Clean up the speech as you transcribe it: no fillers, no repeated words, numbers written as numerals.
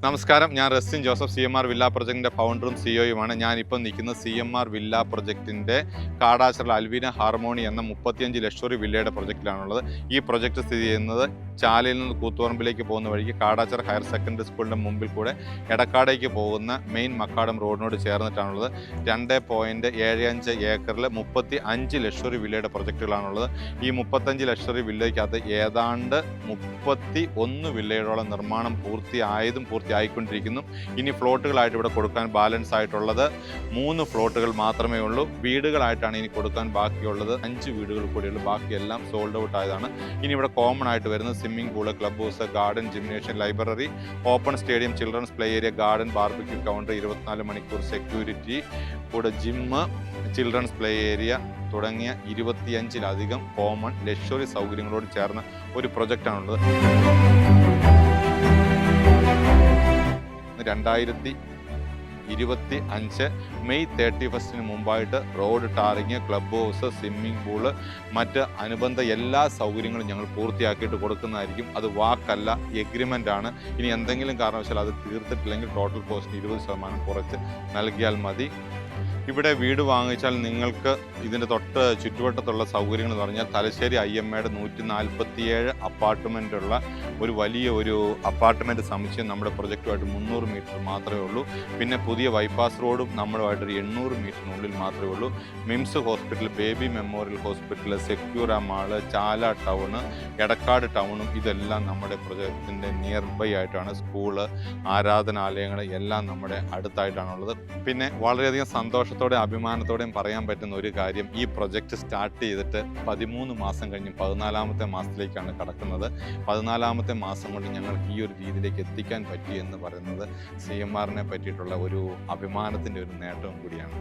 നമസ്കാരം, ഞാൻ റസ്റ്റിൻ Joseph, CMR villa പ്രൊജക്ടിൻ്റെ ഫൗണ്ടറും സിഇഒയുമാണ്. ഞാനിപ്പം നിൽക്കുന്നത് CMR villa പ്രൊജക്ടിൻ്റെ Kadachira Alvina harmony എന്ന 35 ലക്ഷറി വില്ലയുടെ പ്രൊജക്റ്റിലാണുള്ളത്. ഈ പ്രൊജക്റ്റ് സ്ഥിതി ചെയ്യുന്നത് ചാലയിൽ നിന്ന് കൂത്തുപറമ്പിലേക്ക് പോകുന്ന വഴിക്ക് കാടാച്ചിറ ഹയർ സെക്കൻഡറി സ്കൂളിൻ്റെ മുമ്പിൽ കൂടെ എടക്കാടേക്ക് പോകുന്ന മെയിൻ മക്കാടം റോഡിനോട് ചേർന്നിട്ടാണുള്ളത്. 2.75 ഏക്കറിൽ 35 ലക്ഷറി വില്ലയുടെ പ്രൊജക്റ്റുകളാണുള്ളത്. ഈ 35 ലക്ഷറി വില്ലയ്ക്കകത്ത് ഏതാണ്ട് 31 വില്ലയോളം നിർമ്മാണം പൂർത്തിയായിക്കൊണ്ടിരിക്കുന്നു. ഇനി ഫ്ലോട്ടുകളായിട്ട് ഇവിടെ കൊടുക്കാൻ ബാലൻസ് ആയിട്ടുള്ളത് 3 ഫ്ലോട്ടുകൾ മാത്രമേ ഉള്ളൂ. വീടുകളായിട്ടാണ് ഇനി കൊടുക്കാൻ ബാക്കിയുള്ളത് 5 വീടുകൾ കൂടിയുള്ളൂ. ബാക്കിയെല്ലാം സോൾഡ് ഔട്ട് ആയതാണ്. ഇനി ഇവിടെ കോമൺ ആയിട്ട് വരുന്നത് swimming pool, club house, garden, gymnasium, library, open stadium, children's play area, garden, barbecue counter, 24 മണിക്കൂർ സെക്യൂരിറ്റി, കൂടെ ജിമ്മ്, ചിൽഡ്രൻസ് പ്ലേ ഏരിയ തുടങ്ങിയ 25ലധികം കോമൺ ലക്ഷറി സൗകര്യങ്ങളോട് ചേർന്ന ഒരു പ്രൊജക്റ്റാണുള്ളത്. 2025 മെയ് 31 മുമ്പായിട്ട് road tarring, club house, swimming pool, മറ്റ് അനുബന്ധ എല്ലാ സൗകര്യങ്ങളും ഞങ്ങൾ പൂർത്തിയാക്കിയിട്ട് കൊടുക്കുന്നതായിരിക്കും. അത് വാക്കല്ല, എഗ്രിമെൻ്റ് ആണ്. ഇനി എന്തെങ്കിലും കാരണവശാൽ അത് തീർത്തിട്ടില്ലെങ്കിൽ ടോട്ടൽ കോസ്റ്റ് 20% കുറച്ച് നൽകിയാൽ മതി. ഇവിടെ വീട് വാങ്ങിച്ചാൽ നിങ്ങൾക്ക് ഇതിൻ്റെ തൊട്ട് ചുറ്റുവട്ടത്തുള്ള സൗകര്യങ്ങൾ എന്ന് പറഞ്ഞാൽ തലശ്ശേരി IMAയുടെ 147 അപ്പാർട്ട്മെൻറ്റുള്ള ഒരു വലിയ അപ്പാർട്ട്മെൻറ്റ് സമുച്ചയം നമ്മുടെ പ്രൊജക്റ്റുമായിട്ട് 300 മീറ്റർ മാത്രമേ ഉള്ളൂ. പിന്നെ പുതിയ ബൈപ്പാസ് റോഡും നമ്മുമായിട്ടൊരു 800 മീറ്ററിനുള്ളിൽ മാത്രമേ ഉള്ളൂ. MIMS hospital, baby memorial hospital, Secura mall, Chala town, Edakkad ടൗണും ഇതെല്ലാം നമ്മുടെ പ്രൊജക്റ്റിൻ്റെ നിയർ ബൈ ആയിട്ടാണ്. സ്കൂള്, ആരാധനാലയങ്ങൾ എല്ലാം നമ്മുടെ അടുത്തായിട്ടാണുള്ളത്. പിന്നെ വളരെയധികം സന്തോഷത്തോടെ അഭിമാനത്തോടെയും പറയാൻ പറ്റുന്ന ഒരു കാര്യം, ഈ പ്രൊജക്റ്റ് സ്റ്റാർട്ട് ചെയ്തിട്ട് 13 മാസം കഴിഞ്ഞ് 14ാമത്തെ മാസത്തിലേക്കാണ് കടക്കുന്നത്. 14ാമത്തെ മാസം കൊണ്ട് ഞങ്ങൾക്ക് ഈ ഒരു രീതിയിലേക്ക് എത്തിക്കാൻ പറ്റി എന്ന് പറയുന്നത് CMRനെ പറ്റിയിട്ടുള്ള ഒരു അഭിമാനത്തിൻ്റെ ഒരു നേട്ടവും കൂടിയാണ്.